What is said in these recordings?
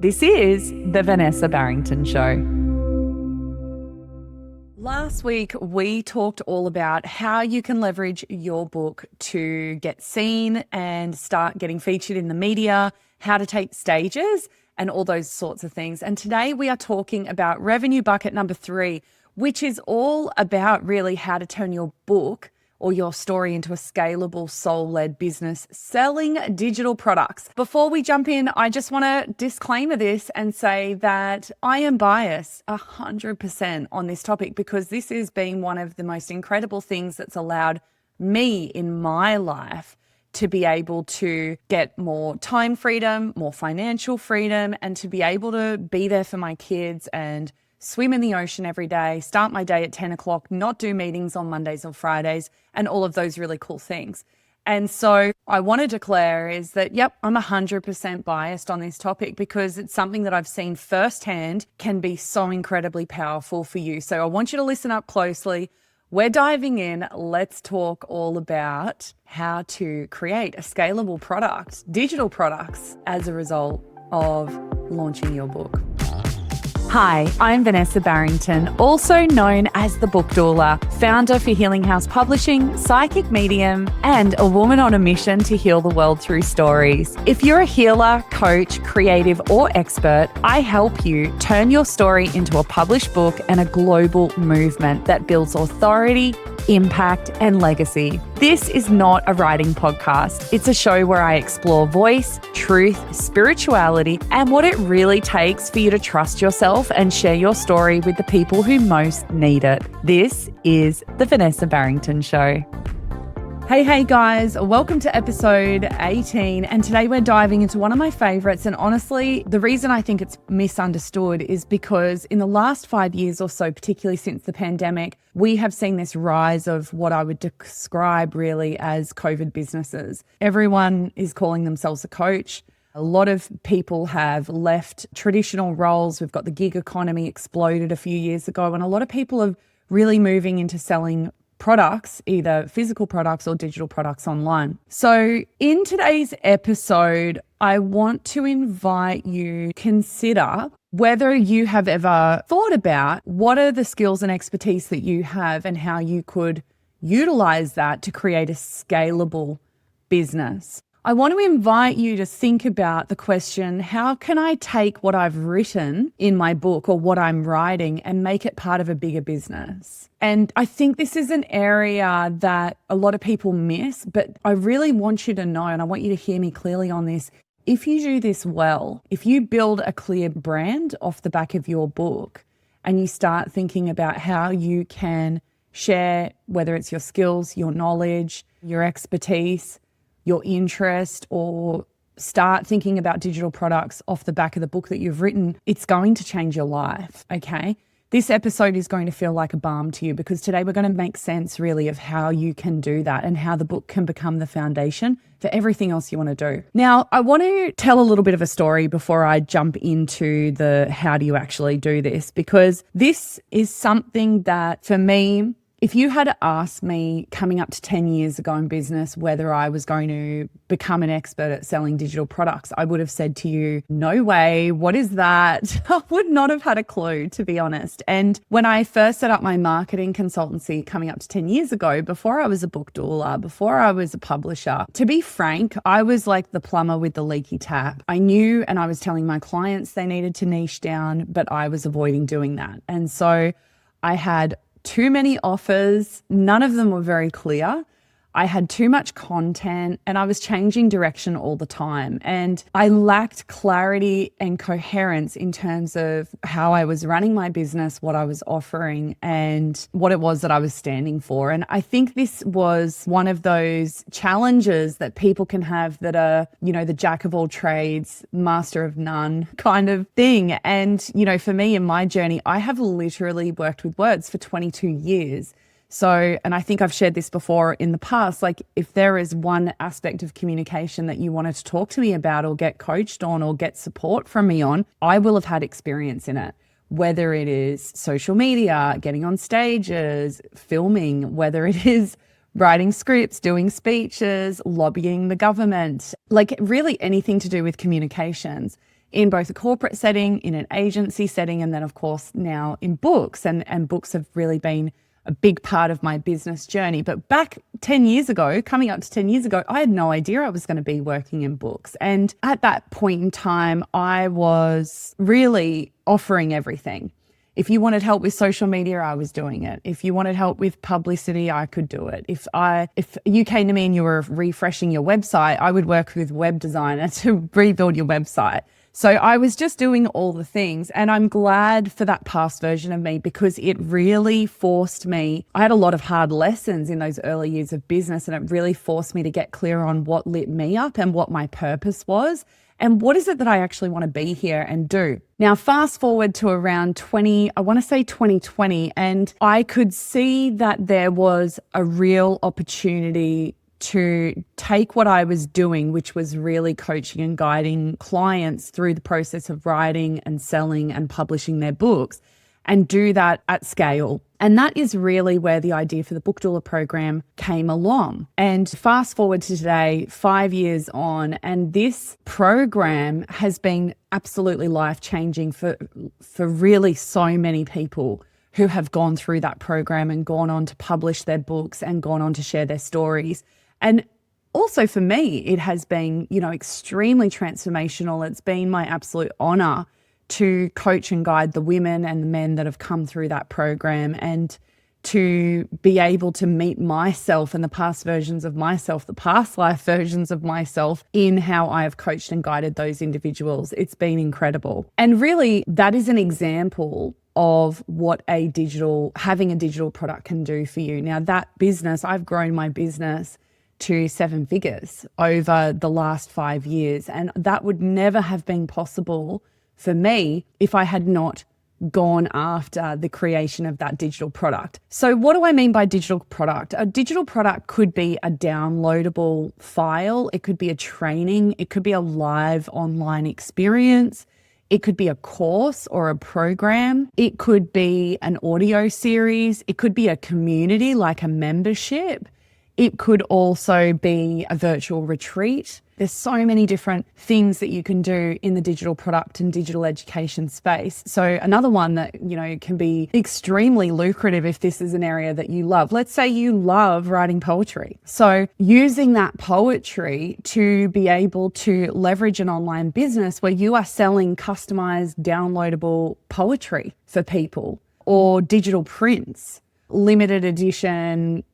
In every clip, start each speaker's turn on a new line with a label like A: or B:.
A: This is the Vanessa Barrington Show. Last week, we talked all about how you can leverage your book to get seen and start getting featured in the media, how to take stages, and all those sorts of things. And today we are talking about revenue bucket number 3, which is all about really how to turn your book or your story into a scalable, soul-led business selling digital products. Before we jump in, I just want to disclaimer this and say that I am biased 100% on this topic because this has been one of the most incredible things that's allowed me in my life to be able to get more time freedom, more financial freedom, and to be able to be there for my kids and swim in the ocean every day, start my day at 10 o'clock, not do meetings on Mondays or Fridays, and all of those really cool things. And so I want to declare is that, yep, I'm 100% biased on this topic because it's something that I've seen firsthand can be so incredibly powerful for you. So I want you to listen up closely. We're diving in. Let's talk all about how to create a scalable product, digital products, as a result of launching your book. Hi, I'm Vanessa Barrington, also known as the Book Doula, founder for Healing House Publishing, psychic medium, and a woman on a mission to heal the world through stories. If you're a healer, coach, creative, or expert, I help you turn your story into a published book and a global movement that builds authority, impact, and legacy. This is not a writing podcast. It's a show where I explore voice, truth, spirituality, and what it really takes for you to trust yourself and share your story with the people who most need it. This is the Vanessa Barrington Show. Hey guys, welcome to episode 18. And today we're diving into one of my favorites. And honestly, the reason I think it's misunderstood is because in the last 5 years or so, particularly since the pandemic, we have seen this rise of what I would describe really as COVID businesses. Everyone is calling themselves a coach. A lot of people have left traditional roles. We've got the gig economy exploded a few years ago, and a lot of people are really moving into selling products, either physical products or digital products online. So in today's episode, I want to invite you to consider whether you have ever thought about what are the skills and expertise that you have and how you could utilize that to create a scalable business. I want to invite you to think about the question, how can I take what I've written in my book or what I'm writing and make it part of a bigger business? And I think this is an area that a lot of people miss, but I really want you to know, and I want you to hear me clearly on this. If you do this well, if you build a clear brand off the back of your book and you start thinking about how you can share, whether it's your skills, your knowledge, your expertise, your interest, or start thinking about digital products off the back of the book that you've written, it's going to change your life, okay? This episode is going to feel like a balm to you because today we're going to make sense really of how you can do that and how the book can become the foundation for everything else you want to do. Now, I want to tell a little bit of a story before I jump into the how do you actually do this, because this is something that for me, if you had asked me coming up to 10 years ago in business whether I was going to become an expert at selling digital products, I would have said to you, no way, what is that? I would not have had a clue, to be honest. And when I first set up my marketing consultancy coming up to 10 years ago, before I was a book doula, before I was a publisher, to be frank, I was like the plumber with the leaky tap. I knew and I was telling my clients they needed to niche down, but I was avoiding doing that. And so I had too many offers. None of them were very clear. I had too much content and I was changing direction all the time. And I lacked clarity and coherence in terms of how I was running my business, what I was offering, and what it was that I was standing for. And I think this was one of those challenges that people can have that are, the jack of all trades, master of none kind of thing. And, for me in my journey, I have literally worked with words for 22 years. So, and I think I've shared this before in the past, like if there is one aspect of communication that you wanted to talk to me about or get coached on or get support from me on, I will have had experience in it. Whether it is social media, getting on stages, filming, whether it is writing scripts, doing speeches, lobbying the government, like really anything to do with communications. in both a corporate setting, in an agency setting, and then of course now in books. And books have really been a big part of my business journey. But back 10 years ago, coming up to 10 years ago, I had no idea I was going to be working in books. And at that point in time, I was really offering everything. If you wanted help with social media, I was doing it. If you wanted help with publicity, I could do it. If you came to me and you were refreshing your website, I would work with web designer to rebuild your website. So I was just doing all the things, and I'm glad for that past version of me because it really forced me. I had a lot of hard lessons in those early years of business, and it really forced me to get clear on what lit me up and what my purpose was. And what is it that I actually want to be here and do? Now, fast forward to around 2020, and I could see that there was a real opportunity to take what I was doing, which was really coaching and guiding clients through the process of writing and selling and publishing their books, and do that at scale. And that is really where the idea for the Book Doula program came along. And fast forward to today, 5 years on, and this program has been absolutely life-changing for really so many people who have gone through that program and gone on to publish their books and gone on to share their stories. And also for me, it has been, extremely transformational. It's been my absolute honor to coach and guide the women and the men that have come through that program, and to be able to meet myself and the past versions of myself, the past life versions of myself, in how I have coached and guided those individuals. It's been incredible. And really, that is an example of what having a digital product can do for you. Now, that business, I've grown my business to 7 figures over the last 5 years. And that would never have been possible for me if I had not gone after the creation of that digital product. So what do I mean by digital product? A digital product could be a downloadable file. It could be a training. It could be a live online experience. It could be a course or a program. It could be an audio series. It could be a community, like a membership. It could also be a virtual retreat. There's so many different things that you can do in the digital product and digital education space. So another one that, can be extremely lucrative if this is an area that you love. Let's say you love writing poetry. So using that poetry to be able to leverage an online business where you are selling customized, downloadable poetry for people, or digital prints, limited edition,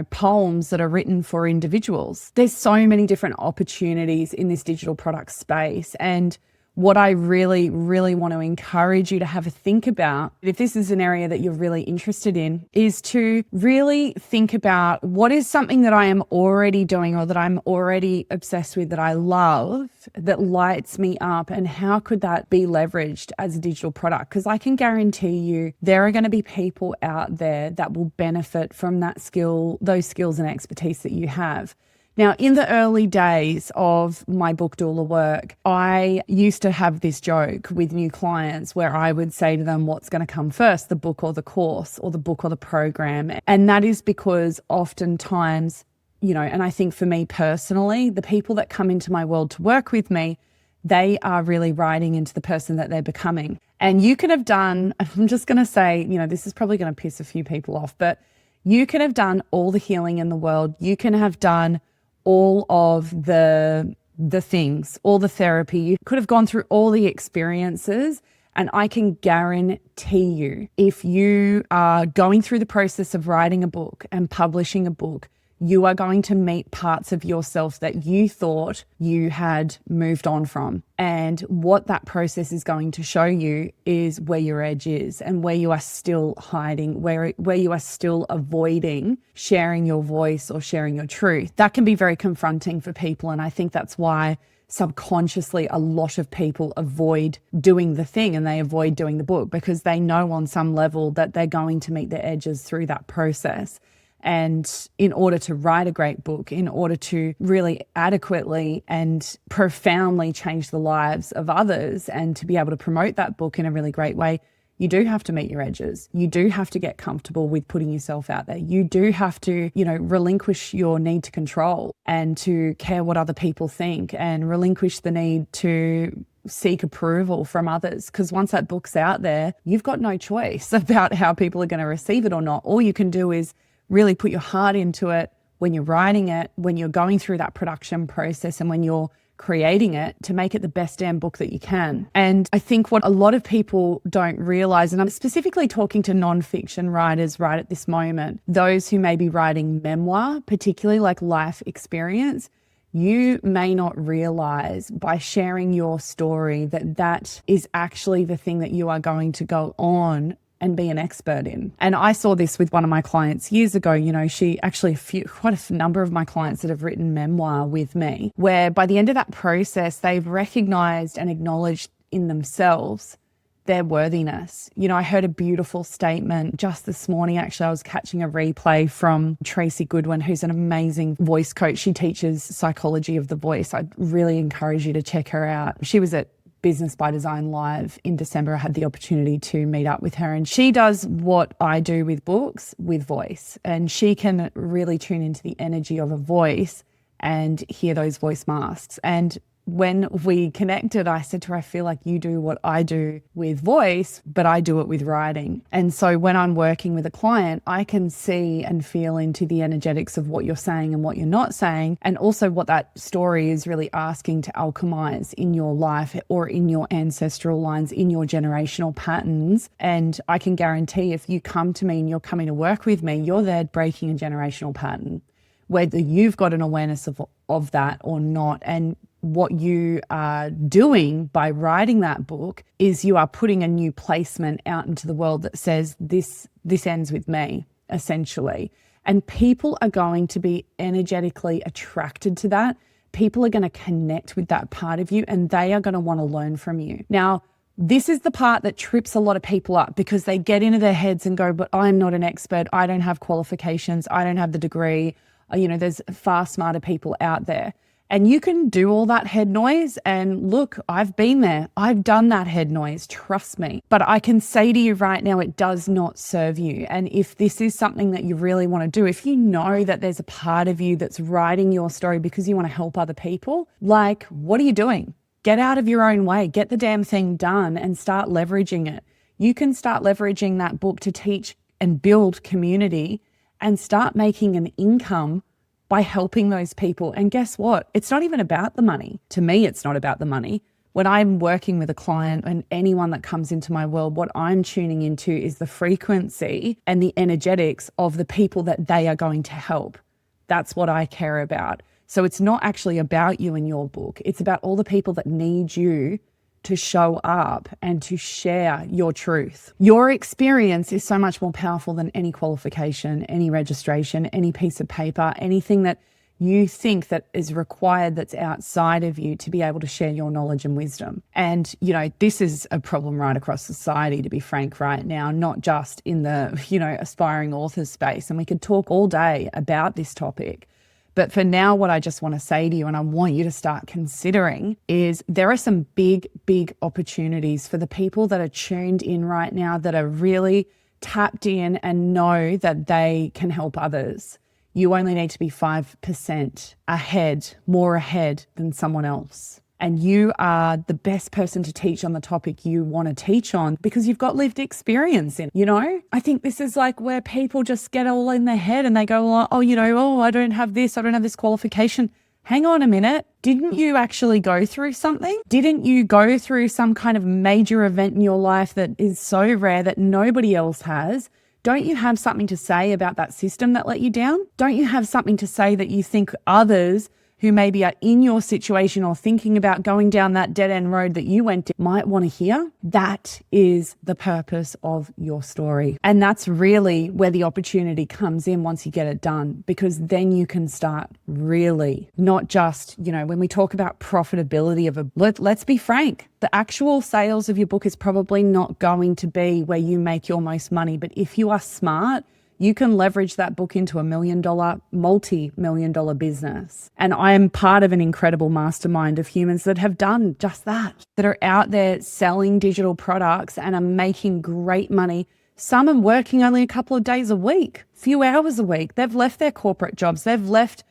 A: poems that are written for individuals. There's so many different opportunities in this digital product space. And what I really, really want to encourage you to have a think about, if this is an area that you're really interested in, is to really think about what is something that I am already doing or that I'm already obsessed with, that I love, that lights me up, and how could that be leveraged as a digital product? Because I can guarantee you there are going to be people out there that will benefit from that skill, those skills and expertise that you have. Now, in the early days of my book doula work, I used to have this joke with new clients where I would say to them, what's going to come first, the book or the course, or the book or the program? And that is because oftentimes, and I think for me personally, the people that come into my world to work with me, they are really writing into the person that they're becoming. And you can have done, I'm just going to say, this is probably going to piss a few people off, but you can have done all the healing in the world. You can have done all of the things, all the therapy. You could have gone through all the experiences, and I can guarantee you, if you are going through the process of writing a book and publishing a book, you are going to meet parts of yourself that you thought you had moved on from. And what that process is going to show you is where your edge is and where you are still hiding, where you are still avoiding sharing your voice or sharing your truth. That can be very confronting for people. And I think that's why subconsciously a lot of people avoid doing the thing and they avoid doing the book, because they know on some level that they're going to meet their edges through that process. And in order to write a great book, in order to really adequately and profoundly change the lives of others and to be able to promote that book in a really great way, you do have to meet your edges. You do have to get comfortable with putting yourself out there. You do have to, relinquish your need to control and to care what other people think, and relinquish the need to seek approval from others, because once that book's out there, you've got no choice about how people are going to receive it or not. All you can do is really put your heart into it when you're writing it, when you're going through that production process, and when you're creating it, to make it the best damn book that you can. And I think what a lot of people don't realize, and I'm specifically talking to nonfiction writers right at this moment, those who may be writing memoir, particularly like life experience, you may not realize by sharing your story that that is actually the thing that you are going to go on and be an expert in. And I saw this with one of my clients years ago. You know, she actually, quite a number of my clients that have written memoir with me, where by the end of that process, they've recognized and acknowledged in themselves their worthiness. You know, I heard a beautiful statement just this morning. Actually, I was catching a replay from Tracy Goodwin, who's an amazing voice coach. She teaches psychology of the voice. I'd really encourage you to check her out. She was at Business by Design Live in December. I had the opportunity to meet up with her, and she does what I do with books with voice, and she can really tune into the energy of a voice and hear those voice masks. And when we connected, I said to her, I feel like you do what I do with voice, but I do it with writing. And so when I'm working with a client, I can see and feel into the energetics of what you're saying and what you're not saying, and also what that story is really asking to alchemize in your life or in your ancestral lines, in your generational patterns. And I can guarantee if you come to me and you're coming to work with me, you're there breaking a generational pattern, whether you've got an awareness of that or not. And what you are doing by writing that book is you are putting a new placement out into the world that says this ends with me, essentially. And people are going to be energetically attracted to that. People are going to connect with that part of you, and they are going to want to learn from you. Now, this is the part that trips a lot of people up, because they get into their heads and go, but I'm not an expert. I don't have qualifications. I don't have the degree. You know, there's far smarter people out there. And you can do all that head noise. And look, I've been there. I've done that head noise. Trust me. But I can say to you right now, it does not serve you. And if this is something that you really want to do, if you know that there's a part of you that's writing your story because you want to help other people, like, what are you doing? Get out of your own way. Get the damn thing done and start leveraging it. You can start leveraging that book to teach and build community and start making an income by helping those people. And guess what? It's not even about the money. To me, it's not about the money. When I'm working with a client and anyone that comes into my world, what I'm tuning into is the frequency and the energetics of the people that they are going to help. That's what I care about. So it's not actually about you and your book. It's about all the people that need you to show up and to share your truth. Your experience is so much more powerful than any qualification, any registration, any piece of paper, anything that you think that is required that's outside of you to be able to share your knowledge and wisdom. And, you know, this is a problem right across society, to be frank, right now, not just in the, you know, aspiring authors space. And we could talk all day about this topic. But for now, what I just want to say to you, and I want you to start considering, is there are some big, big opportunities for the people that are tuned in right now, that are really tapped in and know that they can help others. You only need to be 5% ahead, more ahead than someone else. And you are the best person to teach on the topic you want to teach on, because you've got lived experience in it. You know, I think this is like where people just get all in their head and they go, oh, you know, oh, I don't have this qualification. Hang on a minute. Didn't you actually go through something? Didn't you go through some kind of major event in your life that is so rare that nobody else has? Don't you have something to say about that system that let you down? Don't you have something to say that you think others who maybe are in your situation or thinking about going down that dead-end road that you went down might want to hear? That is the purpose of your story. And that's really where the opportunity comes in once you get it done, because then you can start really, not just, you know, when we talk about profitability of let's be frank, the actual sales of your book is probably not going to be where you make your most money. But if you are smart, you can leverage that book into $1 million, multi-million dollar business. And I am part of an incredible mastermind of humans that have done just that are out there selling digital products and are making great money. Some are working only a couple of days a week, few hours a week. They've left their corporate jobs. They've left,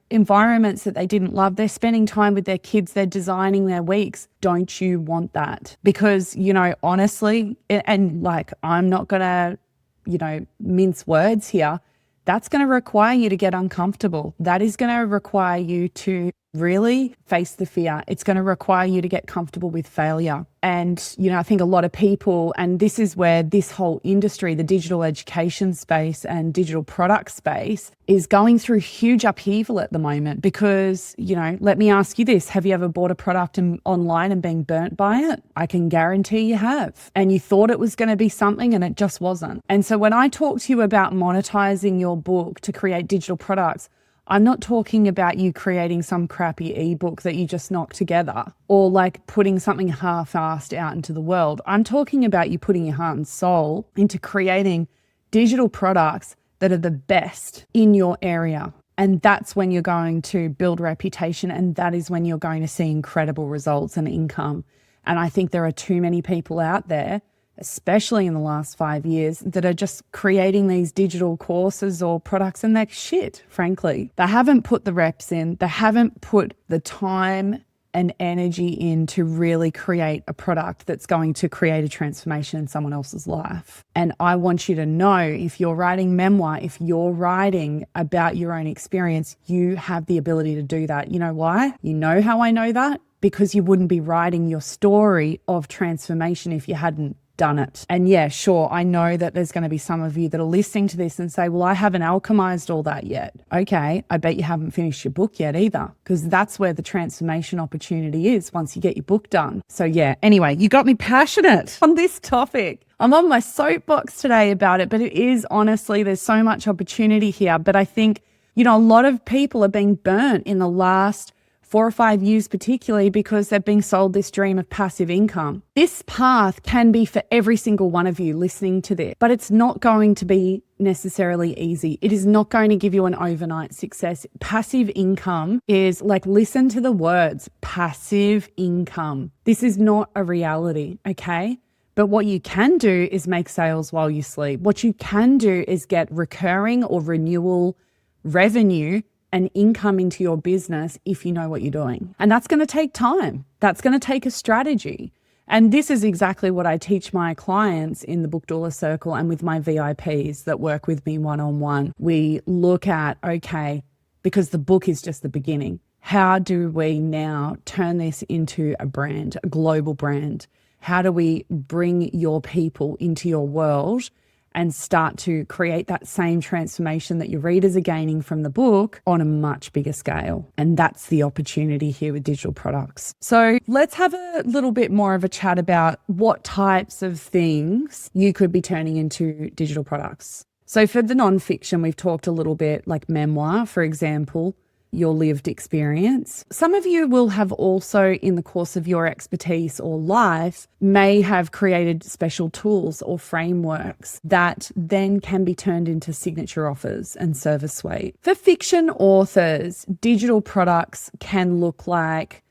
A: environments that they didn't love. They're spending time with their kids. They're designing their weeks. Don't you want that? Because, honestly, and like, I'm not going to, mince words here. That's going to require you to get uncomfortable. That is going to require you to really face the fear. It's going to require you to get comfortable with failure. And, I think a lot of people, and this is where this whole industry, the digital education space and digital product space, is going through huge upheaval at the moment because, let me ask you this. Have you ever bought a product online and been burnt by it? I can guarantee you have. And you thought it was going to be something and it just wasn't. And so when I talk to you about monetizing your book to create digital products, I'm not talking about you creating some crappy ebook that you just knock together or like putting something half-assed out into the world. I'm talking about you putting your heart and soul into creating digital products that are the best in your area. And that's when you're going to build reputation, and that is when you're going to see incredible results and income. And I think there are too many people out there, especially in the last 5 years, that are just creating these digital courses or products and they're shit, frankly. They haven't put the reps in. They haven't put the time and energy in to really create a product that's going to create a transformation in someone else's life. And I want you to know, if you're writing memoir, if you're writing about your own experience, you have the ability to do that. You know why? You know how I know that? Because you wouldn't be writing your story of transformation if you hadn't done it. And yeah, sure, I know that there's going to be some of you that are listening to this and say, well, I haven't alchemized all that yet. Okay, I bet you haven't finished your book yet either, because that's where the transformation opportunity is once you get your book done. So yeah, anyway, you got me passionate on this topic. I'm on my soapbox today about it, but it is honestly, there's so much opportunity here. But I think, a lot of people are being burnt in the last 4 or 5 years, particularly because they've been sold this dream of passive income. This path can be for every single one of you listening to this, but it's not going to be necessarily easy. It is not going to give you an overnight success. Passive income is like, listen to the words, passive income. This is not a reality, okay? But what you can do is make sales while you sleep. What you can do is get recurring or renewal revenue and income into your business if you know what you're doing. And that's going to take time. That's going to take a strategy. And this is exactly what I teach my clients in the Book Doula Circle and with my VIPs that work with me one-on-one. We look at, okay, because the book is just the beginning. How do we now turn this into a brand, a global brand? How do we bring your people into your world and start to create that same transformation that your readers are gaining from the book on a much bigger scale? And that's the opportunity here with digital products. So let's have a little bit more of a chat about what types of things you could be turning into digital products. So for the nonfiction, we've talked a little bit like memoir, for example, your lived experience. Some of you will have also, in the course of your expertise or life, may have created special tools or frameworks that then can be turned into signature offers and service suite. For fiction authors, digital products can look like,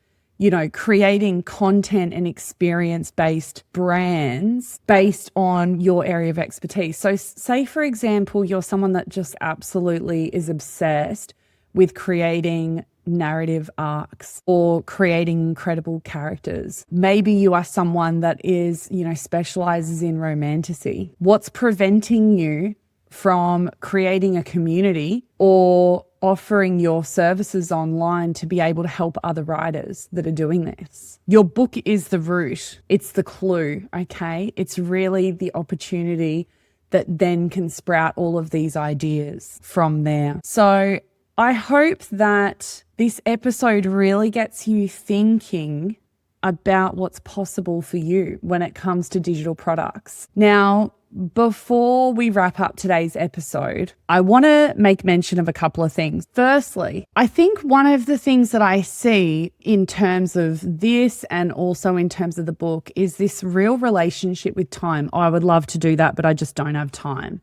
A: creating content and experience-based brands based on your area of expertise. So say, for example, you're someone that just absolutely is obsessed with creating narrative arcs or creating incredible characters. Maybe you are someone that is, specializes in romantasy. What's preventing you from creating a community or offering your services online to be able to help other writers that are doing this? Your book is the root. It's the clue, okay? It's really the opportunity that then can sprout all of these ideas from there. So I hope that this episode really gets you thinking about what's possible for you when it comes to digital products. Now, before we wrap up today's episode, I want to make mention of a couple of things. Firstly, I think one of the things that I see in terms of this and also in terms of the book is this real relationship with time. Oh, I would love to do that, but I just don't have time.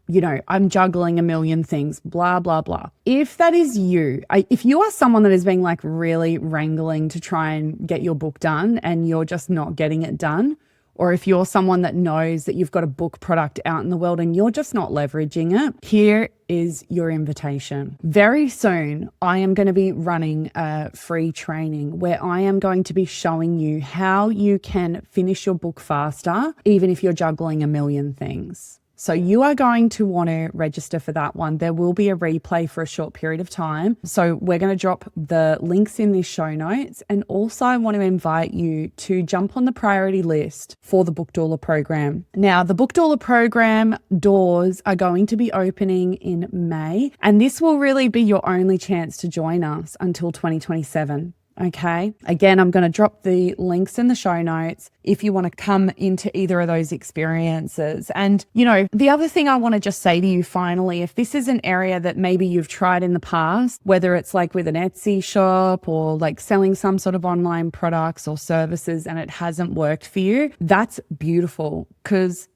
A: I'm juggling a million things, blah, blah, blah. If that is you, if you are someone that is being like really wrangling to try and get your book done and you're just not getting it done, or if you're someone that knows that you've got a book product out in the world and you're just not leveraging it, here is your invitation. Very soon, I am going to be running a free training where I am going to be showing you how you can finish your book faster, even if you're juggling a million things. So you are going to want to register for that one. There will be a replay for a short period of time. So we're going to drop the links in the show notes. And also I want to invite you to jump on the priority list for the Book Doula program. Now, the Book Doula program doors are going to be opening in May, and this will really be your only chance to join us until 2027. Okay. Again, I'm going to drop the links in the show notes if you want to come into either of those experiences. And, the other thing I want to just say to you finally, if this is an area that maybe you've tried in the past, whether it's like with an Etsy shop or like selling some sort of online products or services and it hasn't worked for you, that's beautiful, because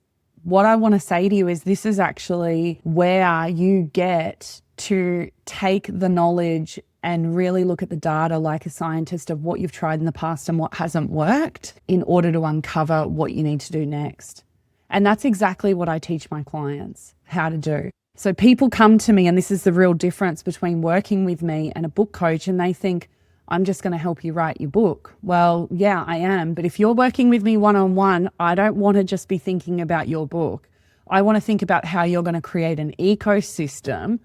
A: what I want to say to you is this is actually where you get to take the knowledge and really look at the data like a scientist of what you've tried in the past and what hasn't worked in order to uncover what you need to do next. And that's exactly what I teach my clients how to do. So people come to me, and this is the real difference between working with me and a book coach, and they think, I'm just going to help you write your book. Well, yeah, I am. But if you're working with me one-on-one, I don't want to just be thinking about your book. I want to think about how you're going to create an ecosystem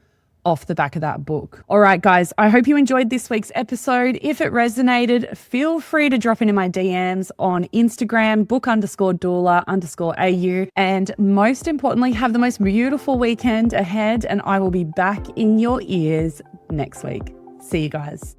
A: off the back of that book. All right, guys, I hope you enjoyed this week's episode. If it resonated, feel free to drop into my DMs on Instagram, book_doula_au. And most importantly, have the most beautiful weekend ahead, and I will be back in your ears next week. See you guys.